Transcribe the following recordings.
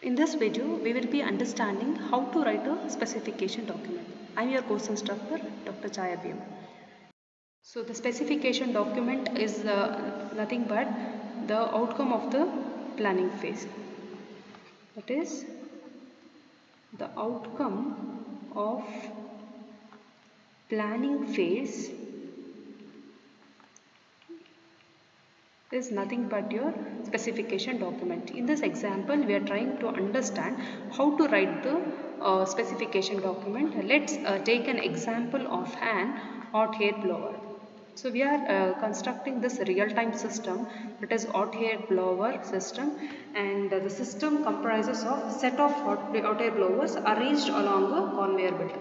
In this video, we will be understanding how to write a specification document. I am your course instructor, Dr. Chaya BM. So the specification document is nothing but the outcome of the planning phase. That is the outcome of planning phase is nothing but your specification document. In this example, we are trying to understand how to write the specification document. Let's take an example of an hot air blower. So we are constructing this real-time system, that is hot air blower system, and the system comprises of set of hot air blowers arranged along a conveyor belt.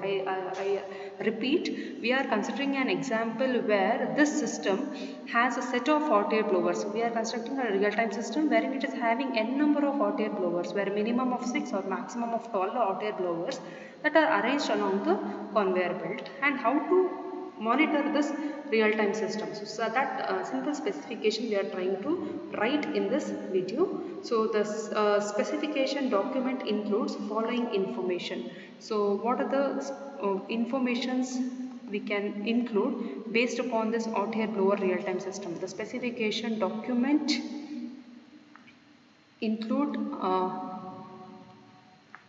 I repeat, we are considering an example where this system has a set of hot air blowers. We are constructing a real-time system wherein it is having n number of hot air blowers, where minimum of 6 or maximum of 12 hot air blowers that are arranged along the conveyor belt, and how to monitor this real-time system. So that simple specification we are trying to write in this video. So the specification document includes following information. So what are the informations we can include based upon this hot air blower real-time system? The specification document include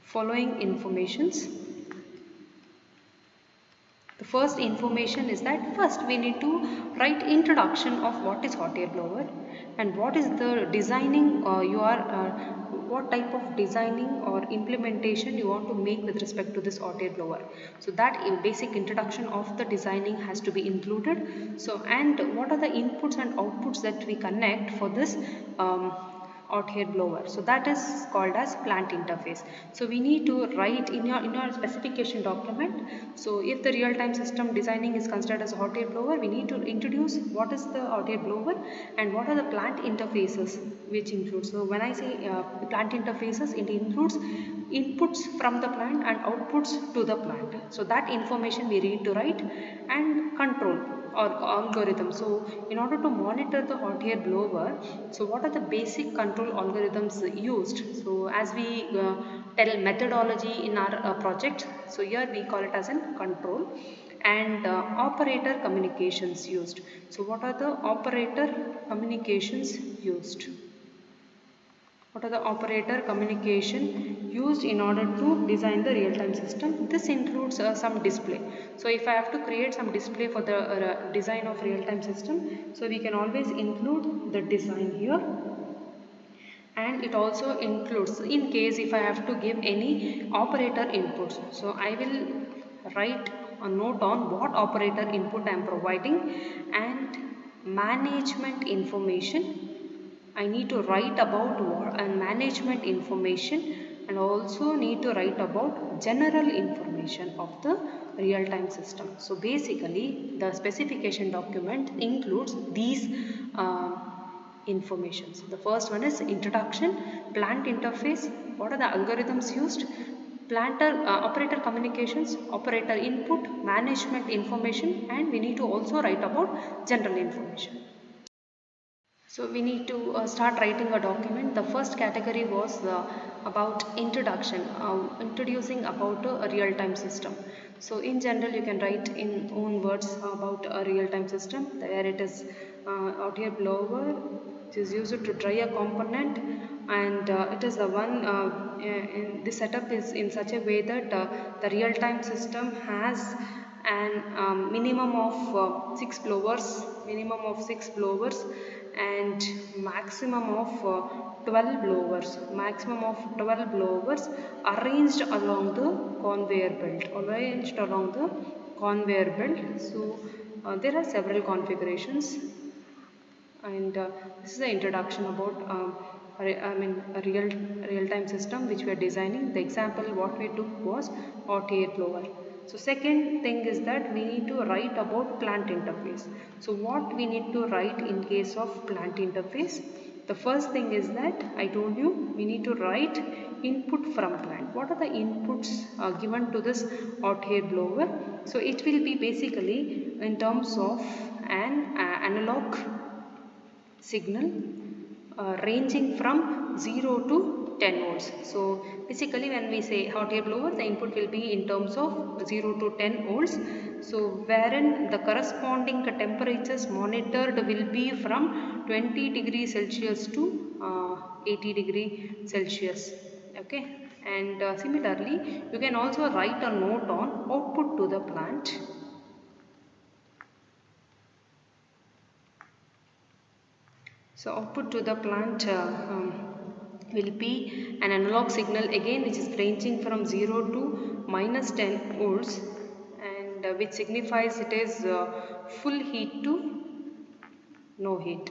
following informations. The first information is that first we need to write introduction of what is hot air blower and what is the designing what type of designing or implementation you want to make with respect to this hot air blower. So that basic introduction of the designing has to be included. So and what are the inputs and outputs that we connect for this hot air blower. So that is called as plant interface. So we need to write in your specification document. So if the real-time system designing is considered as a hot air blower, we need to introduce what is the hot air blower and what are the plant interfaces which includes. So when I say plant interfaces, it includes inputs from the plant and outputs to the plant. So that information we need to write, and control or algorithm. So in order to monitor the hot air blower, so what are the basic control algorithms used? So as we tell methodology in our project, so here we call it as an control, and operator communications used. So what are the operator communications used? What are the operator communication used in order to design the real-time system? This includes some display. So if I have to create some display for the design of real-time system, so we can always include the design here. And it also includes, in case if I have to give any operator inputs, so I will write a note on what operator input I am providing, and management information I need to write about and management information, and also need to write about general information of the real-time system. So basically the specification document includes these informations. The first one is introduction, plant interface, what are the algorithms used, operator communications, operator input, management information, and we need to also write about general information. So we need to start writing a document. The first category was about introduction, introducing about a real-time system. So in general you can write in own words about a real-time system. There it is hot air blower, it is used to dry a component, and it is the one the setup is in such a way that the real-time system has an minimum of 6 blowers and maximum of 12 blowers arranged along the conveyor belt. So there are several configurations, and this is the introduction about a real-time system which we are designing. The example what we took was hot air blower. So second thing is that we need to write about plant interface. So what we need to write in case of plant interface? The first thing is that I told you we need to write input from plant. What are the inputs given to this hot air blower? So it will be basically in terms of an analog signal ranging from 0 to 10 volts. So basically when we say hot air blower, the input will be in terms of 0 to 10 volts. So wherein the corresponding temperatures monitored will be from 20 degrees Celsius to 80 degree Celsius. Okay, and similarly you can also write a note on output to the plant. So output to the plant will be an analog signal again, which is ranging from 0 to minus 10 volts, and which signifies it is full heat to no heat.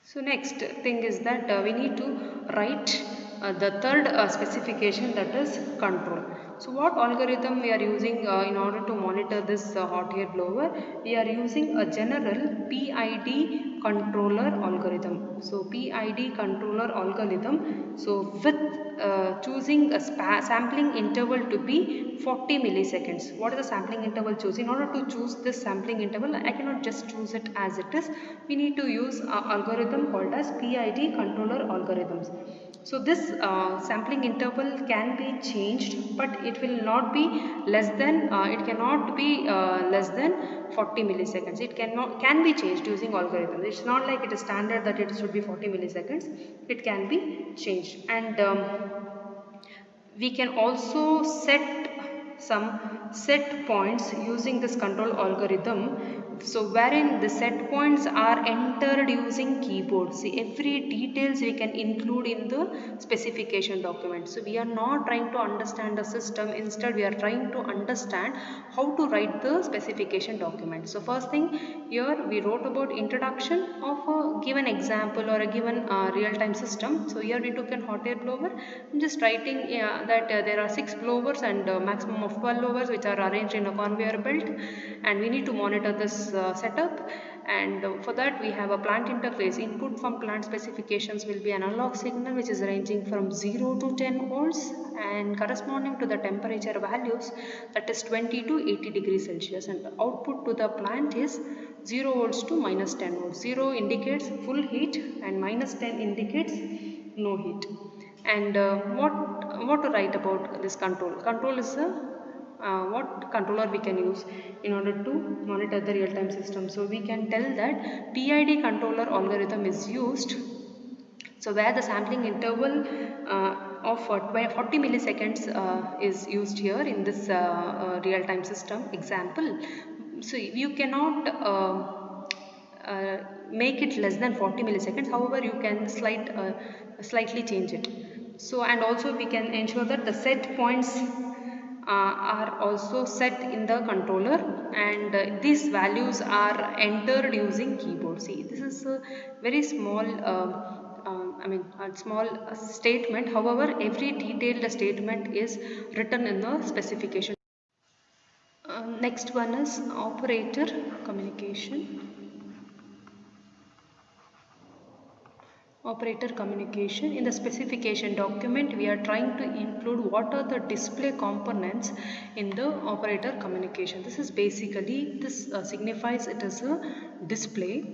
So next thing is that we need to write the third specification, that is control. So what algorithm we are using in order to monitor this hot air blower? We are using a general PID controller algorithm. So PID controller algorithm. So with choosing a sampling interval to be 40 milliseconds. What is the sampling interval choose? In order to choose this sampling interval, I cannot just choose it as it is. We need to use an algorithm called as PID controller algorithms. So this sampling interval can be changed, but it will not be less than, it cannot be less than 40 milliseconds. It can be changed using algorithm. It's not like it is standard that it should be 40 milliseconds. It can be changed, and we can also set some set points using this control algorithm. So wherein the set points are entered using keyboard. See, every details we can include in the specification document. So we are not trying to understand the system, instead we are trying to understand how to write the specification document. So first thing, here we wrote about introduction of a given example or a given real-time system. So here we took an hot air blower. I'm just writing that there are 6 blowers and maximum of 12 blowers which are arranged in a conveyor belt, and we need to monitor this setup. And for that we have a plant interface. Input from plant specifications will be an analog signal which is ranging from 0 to 10 volts and corresponding to the temperature values, that is 20 to 80 degrees Celsius, and the output to the plant is 0 volts to minus 10 volts. 0 indicates full heat and minus 10 indicates no heat. And what to write about this control? Control is a what controller we can use in order to monitor the real-time system. So we can tell that PID controller algorithm is used. So where the sampling interval of 40 milliseconds is used here in this real-time system example. So you cannot make it less than 40 milliseconds. However, you can slightly change it. So, and also we can ensure that the set points are also set in the controller, and these values are entered using keyboard. See, this is a very small a small statement. However, every detailed statement is written in the specification. Next one is operator communication. Operator communication. In the specification document, we are trying to include what are the display components in the operator communication. This is basically, this signifies it is a display.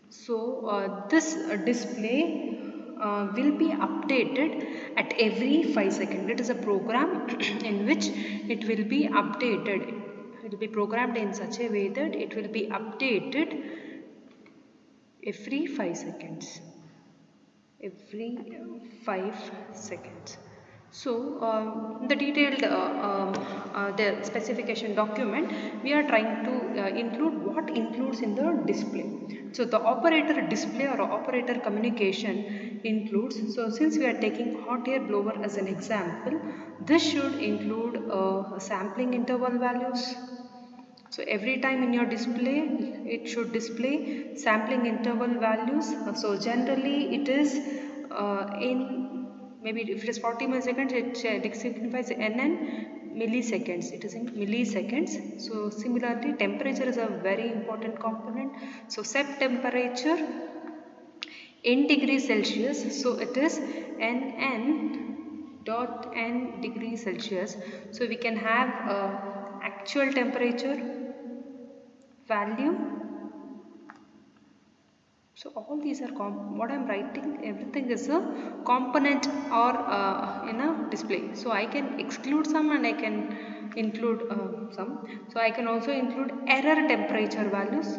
So this display will be updated at every 5 seconds. It is a program in which it will be updated. It will be programmed in such a way that it will be updated every 5 seconds. Every 5 seconds. So the detailed the specification document, we are trying to include what includes in the display. So the operator display or operator communication includes, so since we are taking hot air blower as an example, this should include sampling interval values. So every time in your display, it should display sampling interval values. So generally it is in, maybe if it is 40 milliseconds, it signifies NN milliseconds. It is in milliseconds. So similarly, temperature is a very important component. So set temperature in degrees Celsius. So it is NN dot n degrees Celsius. So we can have actual temperature value So all these are what I'm writing, everything is a component or in a display. So I can exclude some and I can include some. So I can also include error temperature values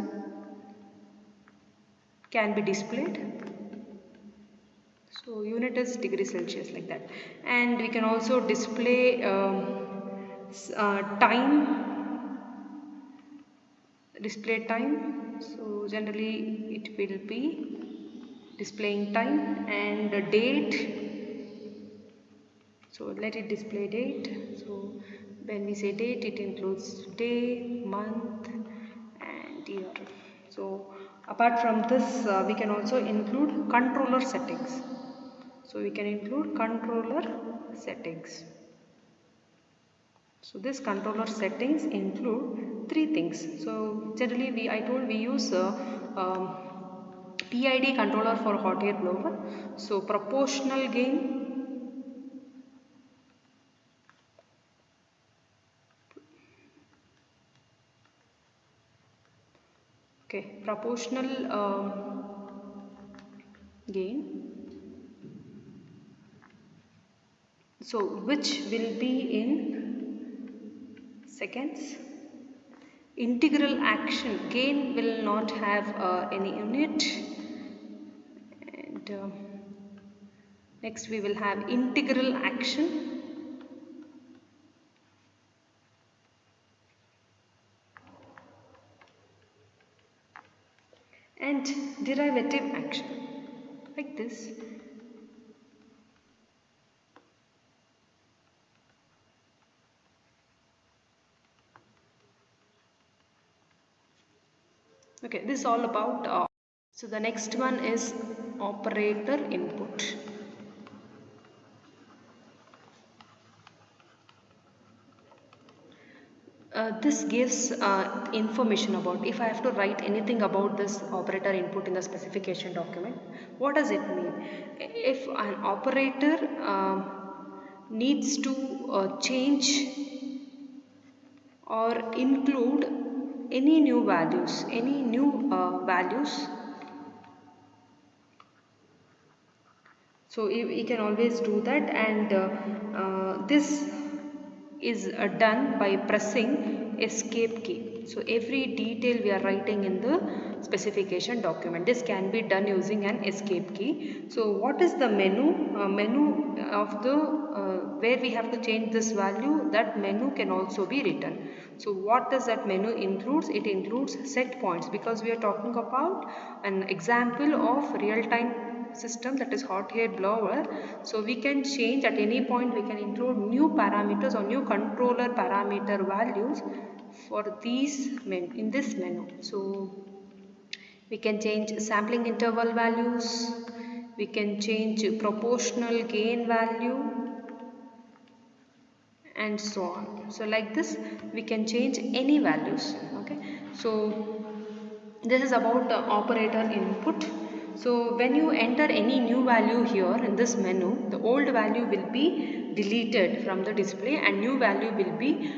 can be displayed. So unit is degree Celsius like that. And we can also display time, display time. So generally it will be displaying time and date. So let it display date. So when we say date, it includes day, month and year. So apart from this, we can also include controller settings. So we can include controller settings. So this controller settings include three things. So generally I told we use PID controller for hot air blower. So proportional gain, okay, proportional gain. So which will be in seconds. Integral action gain will not have any unit. And next we will have integral action. And derivative action like this. Okay, this is all about so the next one is operator input. This gives information about, if I have to write anything about this operator input in the specification document, what does it mean? If an operator needs to change or include any new values, so we can always do that, and this is done by pressing escape key. So every detail we are writing in the specification document, this can be done using an escape key. So what is the menu of the where we have to change this value, that menu can also be written. So what does that menu includes? It includes set points, because we are talking about an example of real-time system, that is hot air blower. So we can change at any point, we can include new parameters or new controller parameter values for these in this menu. So we can change sampling interval values, we can change proportional gain value and so on. So like this we can change any values. Okay, so this is about the operator input. So when you enter any new value here in this menu, the old value will be deleted from the display and new value will be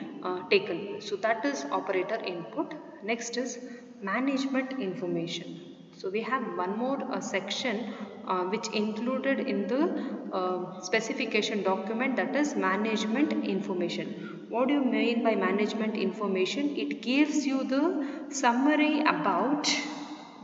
taken. So that is operator input. Next is management information. So we have one more section which included in the specification document, that is management information. What do you mean by management information? It gives you the summary about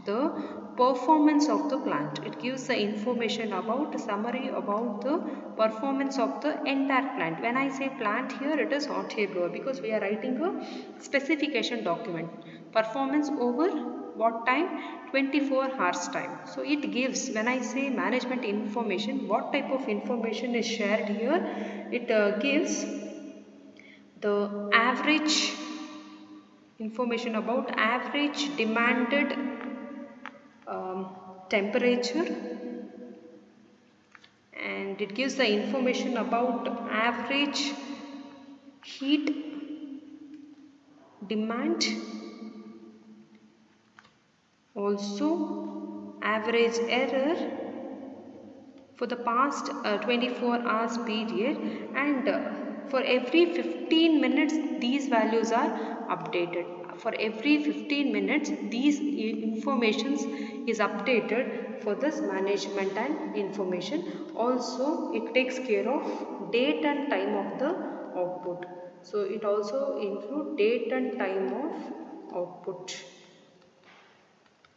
the performance of the plant. It gives the information about, summary about the performance of the entire plant. When I say plant here, it is hot air blower, because we are writing a specification document. Performance over what time? 24 hours time. So it gives, when I say management information, what type of information is shared here? It gives the average information about average demanded temperature, and it gives the information about average heat demand, also average error for the past 24 hours period, and for every 15 minutes these values are updated. for every 15 minutes these informations is updated for this management and information. Also it takes care of date and time of the output. So it also include date and time of output.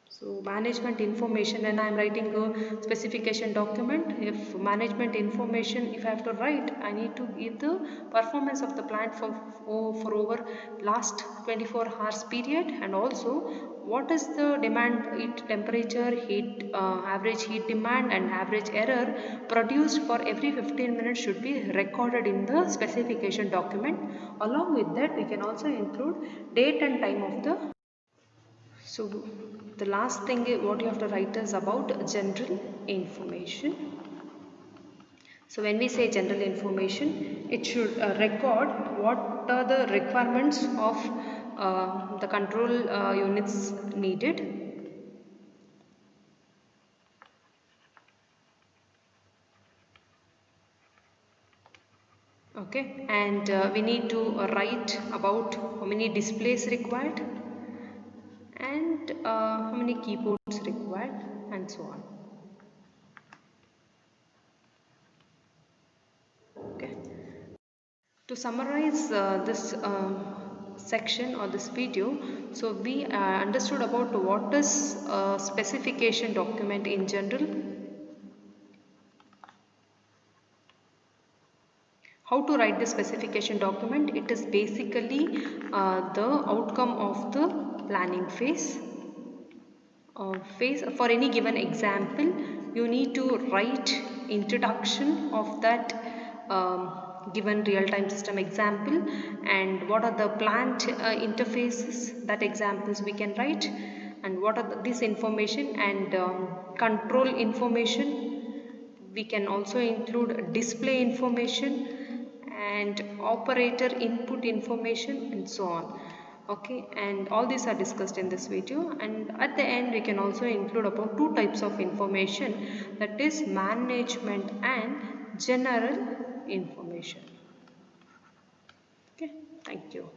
So management information, when I am writing a specification document, if management information, if I have to write, I need to give the performance of the plant for over last 24 hours period, and also what is the demand, heat temperature, heat average heat demand and average error produced for every 15 minutes should be recorded in the specification document. Along with that, we can also include date and time of the. So the last thing what you have to write is about general information. So when we say general information, it should record what are the requirements of the control units needed. Okay, and we need to write about how many displays required and how many keyboards required and so on. Okay. To summarize this section or this video, so we understood about what is a specification document in general, how to write the specification document. It is basically the outcome of the planning phase. For any given example, you need to write introduction of that given real-time system example, and what are the plant interfaces, that examples we can write, and what are this information, and control information. We can also include display information and operator input information and so on. Okay, and all these are discussed in this video, and at the end we can also include about two types of information, that is management and general information. Okay, thank you.